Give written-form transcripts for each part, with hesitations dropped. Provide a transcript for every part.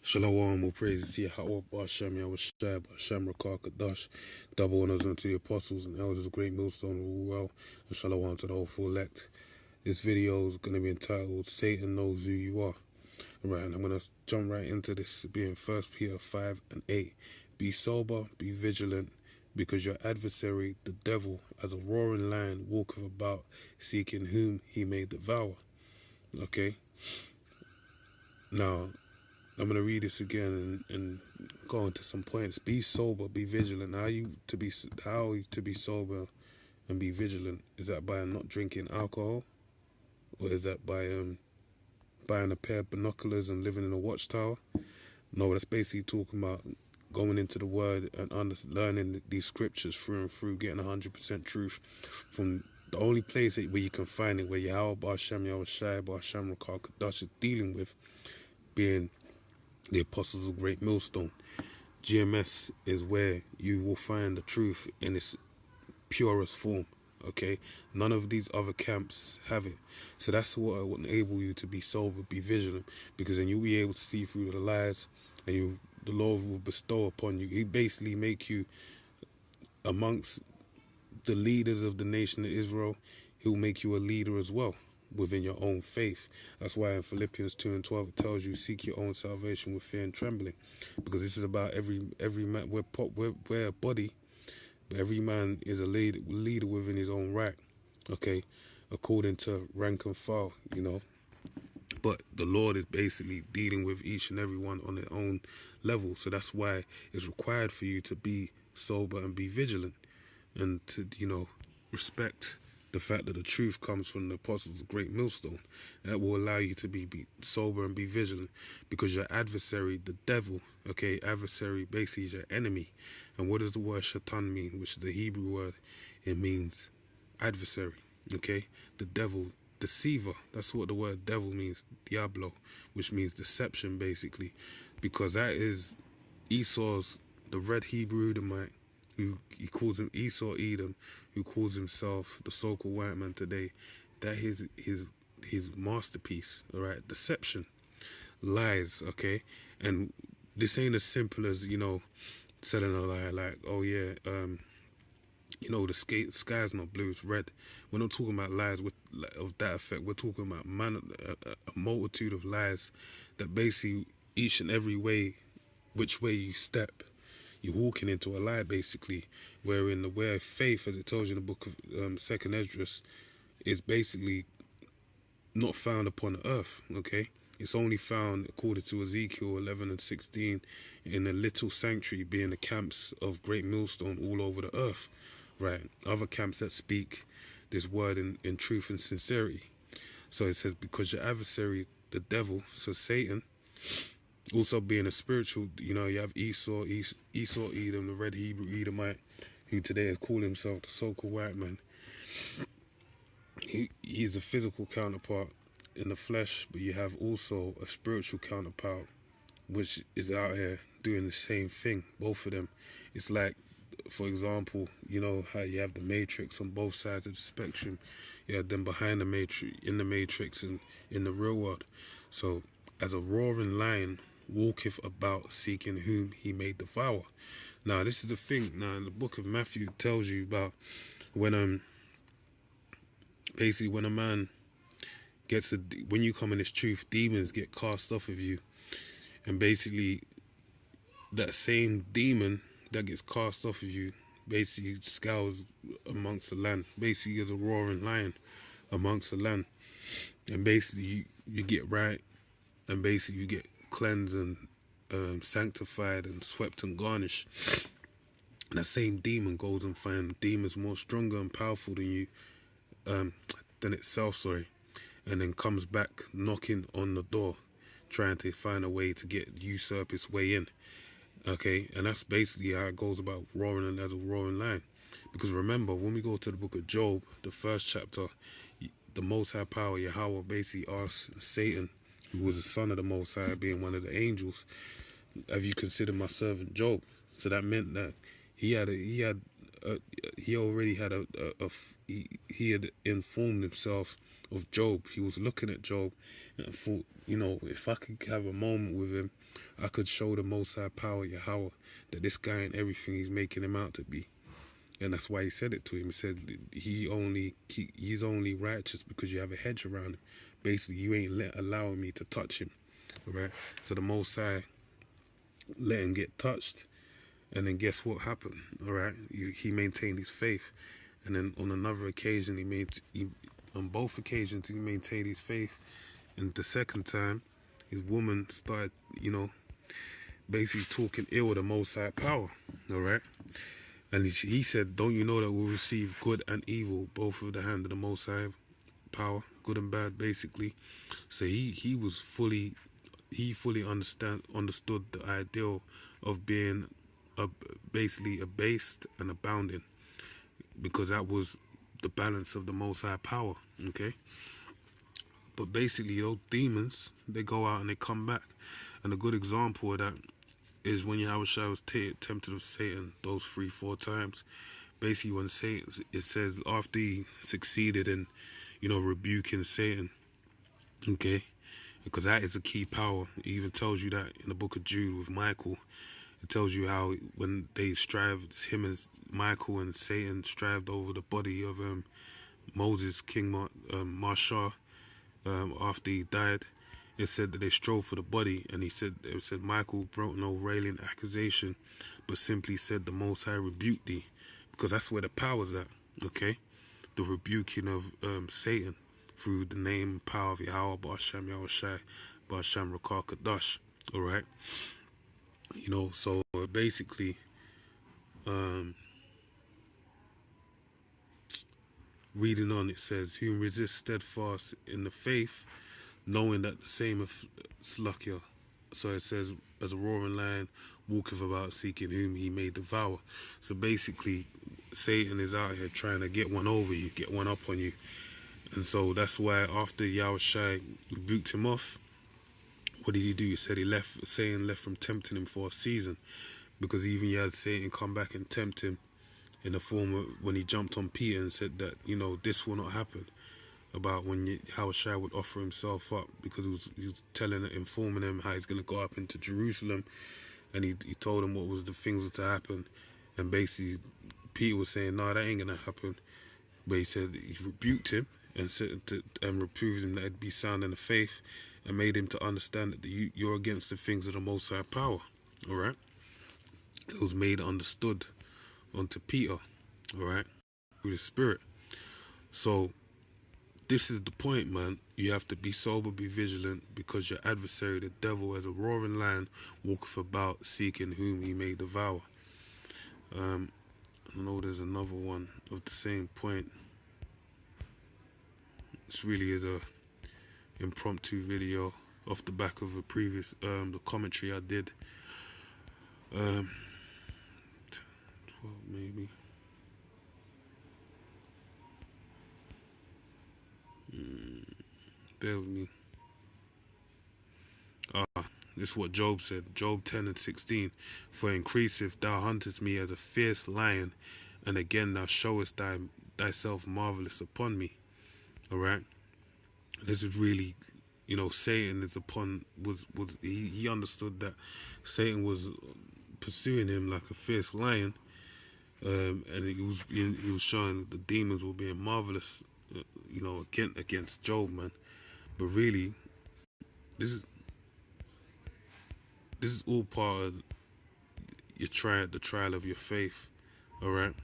Shalom, all praises to Yahweh, Ba'ashem, Yahushua, Ba'ashem, Rakah, Kadash, double honors unto the apostles and elders of Great Millstone, rule well, and shalom to the whole full elect. This video is going to be entitled, Satan Knows Who You Are. Alright, and I'm going to jump right into this, being 1 Peter 5 and 8. Be sober, be vigilant, because your adversary, the devil, as a roaring lion, walketh about, seeking whom he may devour. Okay? Now, I'm going to read this again and go into some points. Be sober, be vigilant. How are you to be sober and be vigilant? Is that by not drinking alcohol? Or is that by buying a pair of binoculars and living in a watchtower? No, that's basically talking about going into the Word and learning these scriptures through and through, getting 100% truth from the only place where you can find it, where Yahweh, Ba'ashem, Yahushua, Ba'ashem, Rakah, Kadash is dealing with, being the apostles of Great Millstone. GMS is where you will find the truth in its purest form. Okay, none of these other camps have it. So that's what will enable you to be sober, be vigilant, because then you'll be able to see through the lies, and the Lord will bestow upon you. He basically make you amongst the leaders of the nation of Israel. He'll make you a leader as well within your own faith. That's why in Philippians 2 and 12 it tells you, seek your own salvation with fear and trembling, because this is about every man. We're a body, but every man is a leader within his own right, okay, according to rank and file, you know. But the Lord is basically dealing with each and every one on their own level. So that's why it's required for you to be sober and be vigilant, and to, you know, respect the fact that the truth comes from the apostles of Great Millstone. That will allow you to be sober and be vigilant, because your adversary, the devil, okay, adversary basically is your enemy. And what does the word shaitan mean, which is the Hebrew word? It means adversary, okay? The devil, deceiver, that's what the word devil means, diablo, which means deception basically, because that is Esau's, the red Hebrew Edomite, who he calls him Esau Edom, who calls himself the so-called white man today. That is his masterpiece, all right? Deception, lies, okay? And this ain't as simple as, you know, telling a lie like, oh yeah, you know, the sky's not blue, it's red. We're not talking about lies of that effect. We're talking about a multitude of lies that basically each and every way, which way you step, you're walking into a lie basically, wherein the way of faith, as it tells you in the book of 2nd Esdras, is basically not found upon the earth, okay? It's only found, according to Ezekiel 11 and 16, in a little sanctuary, being the camps of Great Millstone all over the earth, right? Other camps that speak this word in truth and sincerity. So it says, because your adversary, the devil, so Satan, also being a spiritual, you know, you have Esau Edom, the red Hebrew Edomite, who today is calling himself the so-called white man. He's a physical counterpart in the flesh, but you have also a spiritual counterpart, which is out here doing the same thing. Both of them. It's like, for example, you know how you have the matrix on both sides of the spectrum. You have them behind the matrix, in the matrix, and in the real world. So, as a roaring lion walketh about, seeking whom he may devour. Now, this is the thing. Now, in the book of Matthew, it tells you about when basically when a man when you come in this truth, demons get cast off of you, and basically that same demon that gets cast off of you basically scours amongst the land, basically as a roaring lion amongst the land, and basically you get right, and basically you get cleansed and sanctified and swept and garnished. And that same demon goes and finds demons more stronger and powerful than you, than itself, and then comes back knocking on the door, trying to find a way to usurp its way in. Okay, and that's basically how it goes about roaring as a roaring lion. Because remember, when we go to the book of Job, the 1st chapter, the Most High Power, Yahweh, basically asks Satan, who was a son of the Most High, being one of the angels, have you considered my servant Job? So that meant that he had informed himself of Job. He was looking at Job and thought, you know, if I could have a moment with him I could show the Most High power, Yahweh, that this guy and everything he's making him out to be. And that's why he said it to him. He said he's only righteous because you have a hedge around him. Basically, you ain't allowing me to touch him. All right? So the Most High let him get touched. And then guess what happened? All right? He maintained his faith. And then on another occasion, on both occasions, he maintained his faith. And the second time, his woman started, basically talking ill of the Most High power. All right? And he said, don't you know that we'll receive good and evil, both of the hand of the Most High power, good and bad, basically. So he fully understood the ideal of being basically abased and abounding, because that was the balance of the Most High power, okay? But basically, those demons, they go out and they come back. And a good example of that is when Yahushua was tempted of Satan those 3-4 times. Basically, when Satan, it says after he succeeded in, rebuking Satan, okay? Because that is a key power. It even tells you that in the book of Jude with Michael. It tells you how when they strived, him and Michael and Satan strived over the body of Moses, King Marshall, after he died. It said that they strove for the body, and it said Michael brought no railing accusation, but simply said the Most High rebuked thee, because that's where the power's at, okay? The rebuking of Satan through the name and power of Yahweh, Ba'asham Yahushai, Ba'asham Rakar Kadash, all right? So basically, reading on, it says, whom resist steadfast in the faith, knowing that the same of Slukya. So it says, as a roaring lion walketh about seeking whom he may devour. So basically, Satan is out here trying to get one over you, get one up on you. And so that's why after Yahushua rebuked him off, what did he do? He said Satan left from tempting him for a season, because even he had Satan come back and tempt him in the form of when he jumped on Peter and said that, this will not happen, about when Yahushua would offer himself up, because he was informing him how he's going to go up into Jerusalem, and he told him what was the things that to happen, and basically Peter was saying, no, that ain't going to happen, but he said he rebuked him and said and reproved him that it'd be sound in the faith, and made him to understand that you're against the things of the Most High power, all right? It was made understood unto Peter, all right, through the Spirit. So this is the point, man. You have to be sober, be vigilant, because your adversary, the devil, as a roaring lion, walketh about seeking whom he may devour. I know there's another one of the same point. This really is a impromptu video off the back of a previous the commentary I did. 12 maybe. Bear with me. This is what Job said. Job 10:16. For increaseth thou huntest me as a fierce lion, and again thou showest thyself marvelous upon me. Alright? This is really, Satan is he understood that Satan was pursuing him like a fierce lion, and he was showing the demons were being marvelous, against Job, man. But really, this is all part of the trial of your faith, all right?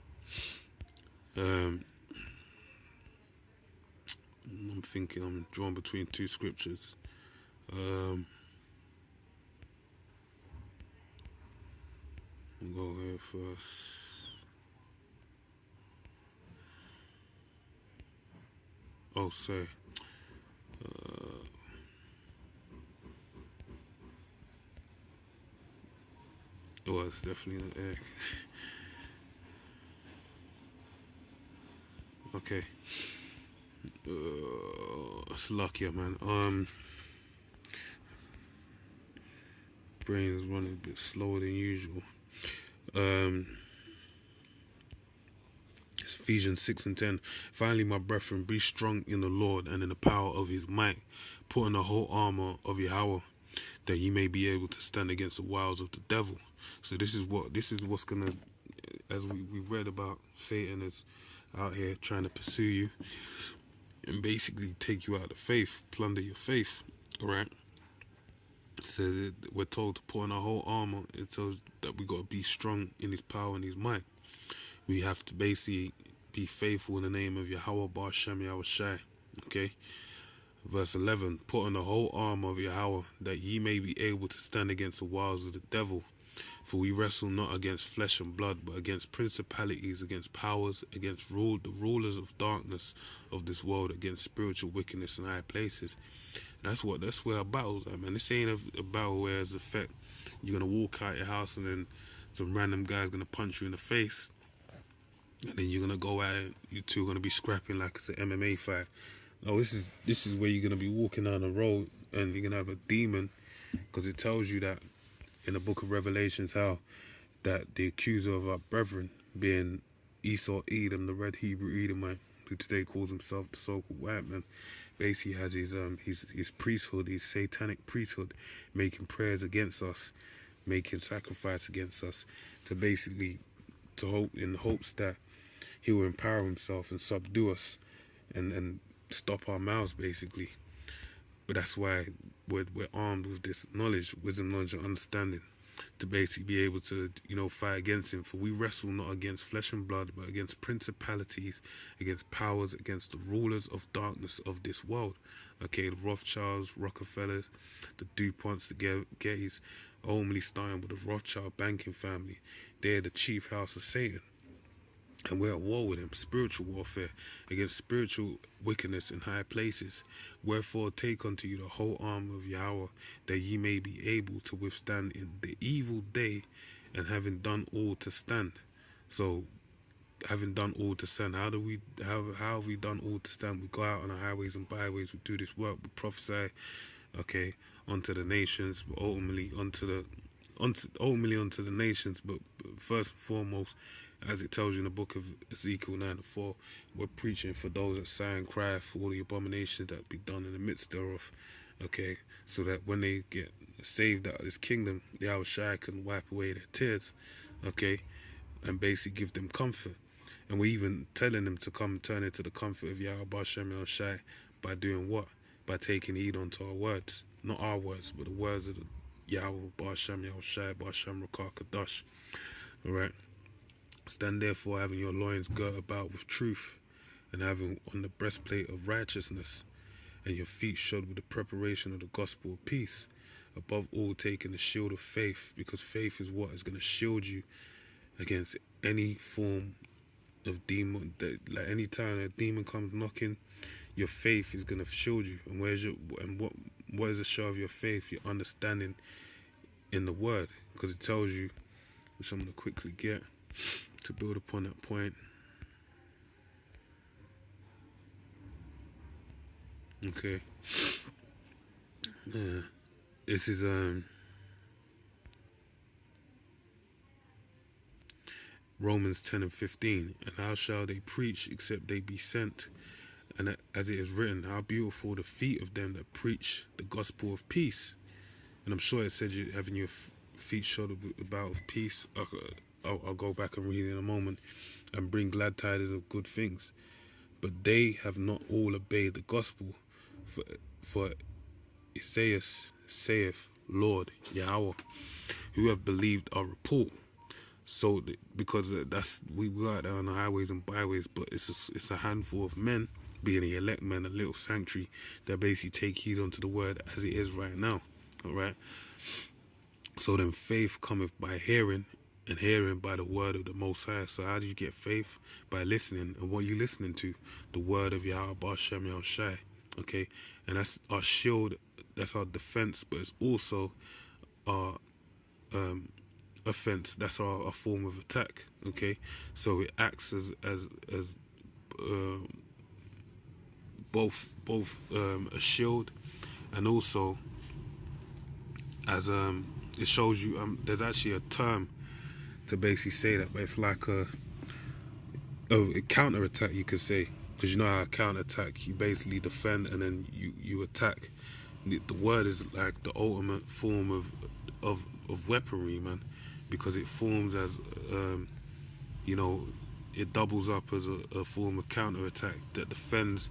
I'm thinking, I'm drawn between two scriptures. I'll go here first. Oh, sorry. It was definitely an egg. Okay. It's lucky, man. Brain is running a bit slower than usual. It's Ephesians 6:10. Finally, my brethren, be strong in the Lord and in the power of his might. Put on the whole armor of Yahweh, that ye may be able to stand against the wiles of the devil. So this is what's gonna, as we've read about, Satan is out here trying to pursue you and basically take you out of faith, plunder your faith. All right. It says we're told to put on our whole armor. It tells that we got to be strong in His power and His might. We have to basically be faithful in the name of Yahweh Bar Shem Yahweh Shai. Okay. Verse 11, put on the whole armor of Yahweh, that ye may be able to stand against the wiles of the devil. For we wrestle not against flesh and blood, but against principalities, against powers, against the rulers of darkness of this world, against spiritual wickedness in high places. And that's where our battles are, man. This ain't a battle where it's a fact you're gonna walk out your house and then some random guy's gonna punch you in the face, and then you're gonna go at it. You two are gonna be scrapping like it's an MMA fight. No, this is where you're gonna be walking down the road and you're gonna have a demon, because it tells you that in the book of Revelations how that the accuser of our brethren, being Esau Edom, the red Hebrew Edomite, who today calls himself the so-called white man, basically has his priesthood, his satanic priesthood, making prayers against us, making sacrifice against us, to hope in the hopes that he will empower himself and subdue us and stop our mouths, basically. But that's why we're armed with this knowledge, wisdom, knowledge, and understanding, to basically be able to, fight against him. For we wrestle not against flesh and blood, but against principalities, against powers, against the rulers of darkness of this world. Okay, the Rothschilds, Rockefellers, the DuPonts, the Gays, ultimately starting with the Rothschild banking family. They're the chief house of Satan. And we're at war with him, spiritual warfare, against spiritual wickedness in high places. Wherefore take unto you the whole arm of Yahweh, that ye may be able to withstand in the evil day, and having done all to stand. So, having done all to stand, how have we done all to stand? We go out on the highways and byways, we do this work, we prophesy, okay, unto the nations, but ultimately unto the nations, but first and foremost, as it tells you in the book of Ezekiel 9:4, we're preaching for those that sigh and cry for all the abominations that be done in the midst thereof, okay, so that when they get saved out of this kingdom, the Yahweh Shai can wipe away their tears, okay, and basically give them comfort. And we're even telling them to come and turn into the comfort of Yahweh Bashem Yahweh Shai by doing what? By taking heed unto our words, not our words, but the words of the Yahweh Bashem Yahweh Shai Bashem Rakah Kadash, all right. Stand therefore, having your loins girt about with truth, and having on the breastplate of righteousness, and your feet shod with the preparation of the gospel of peace. Above all, taking the shield of faith, because faith is what is going to shield you against any form of demon. Like any time a demon comes knocking, your faith is going to shield you. And what is the show of your faith? Your understanding in the word, because it tells you, which I'm going to quickly get to build upon that point. Okay. Yeah. This is Romans 10:15. And how shall they preach except they be sent? And as it is written, how beautiful the feet of them that preach the gospel of peace. And I'm sure it said you having your feet shod about with peace. I'll go back and read it in a moment, and bring glad tidings of good things. But they have not all obeyed the gospel. For Isaiah saith, Lord Yahweh, who have believed our report. So because we go out there on the highways and byways, but it's a handful of men, being the elect men, a little sanctuary, that basically take heed unto the word as it is right now. All right. So then faith cometh by hearing, and hearing by the word of the Most High. So how do you get faith? By listening. And what are you listening to? The word of Yahweh Bashem Yahweh Shai. Okay? And that's our shield, that's our defense, but it's also our offense. That's our form of attack. Okay? So it acts as both a shield, and also as it shows you there's actually a term to basically say that, but it's like a counter-attack, you could say, because you know how a counter-attack, you basically defend and then you attack, the word is like the ultimate form of weaponry, man, because it forms as you know, it doubles up as a form of counterattack that defends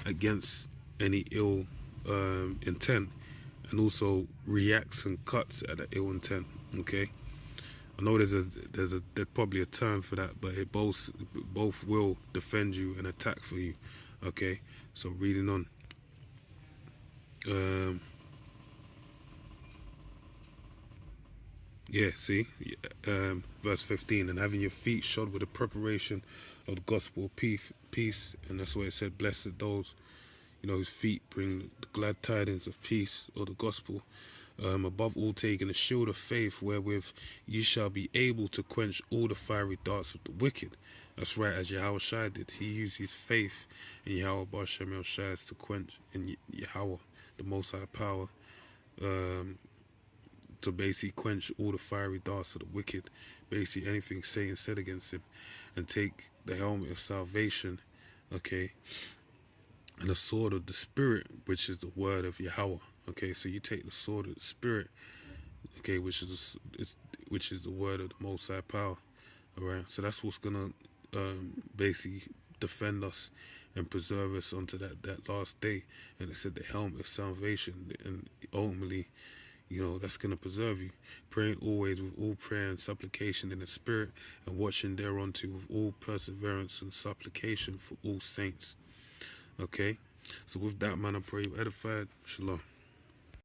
against any ill intent, and also reacts and cuts at that ill intent. Okay, I know there's probably a term for that, but it both will defend you and attack for you. Okay, so reading on. Yeah, see, verse 15, and having your feet shod with the preparation of the gospel of peace, and that's why it said, blessed those, whose feet bring the glad tidings of peace, or the gospel. Above all, taking a shield of faith, wherewith ye shall be able to quench all the fiery darts of the wicked. That's right, as Yahweh Shai did. He used his faith in Yahweh Bashem El Shai to quench in Yahweh, the Most High Power, to basically quench all the fiery darts of the wicked, basically anything Satan said against him, and take the helmet of salvation, okay, and the sword of the Spirit, which is the word of Yahweh. Okay, so you take the sword of the Spirit, okay, which is the word of the Most High Power. All right, so that's what's gonna basically defend us and preserve us unto that last day. And it said the helmet of salvation, and ultimately, that's going to preserve you. Praying always with all prayer and supplication in the Spirit, and watching thereunto with all perseverance and supplication for all saints. Okay? So with that, man, I pray you edified. Shalom.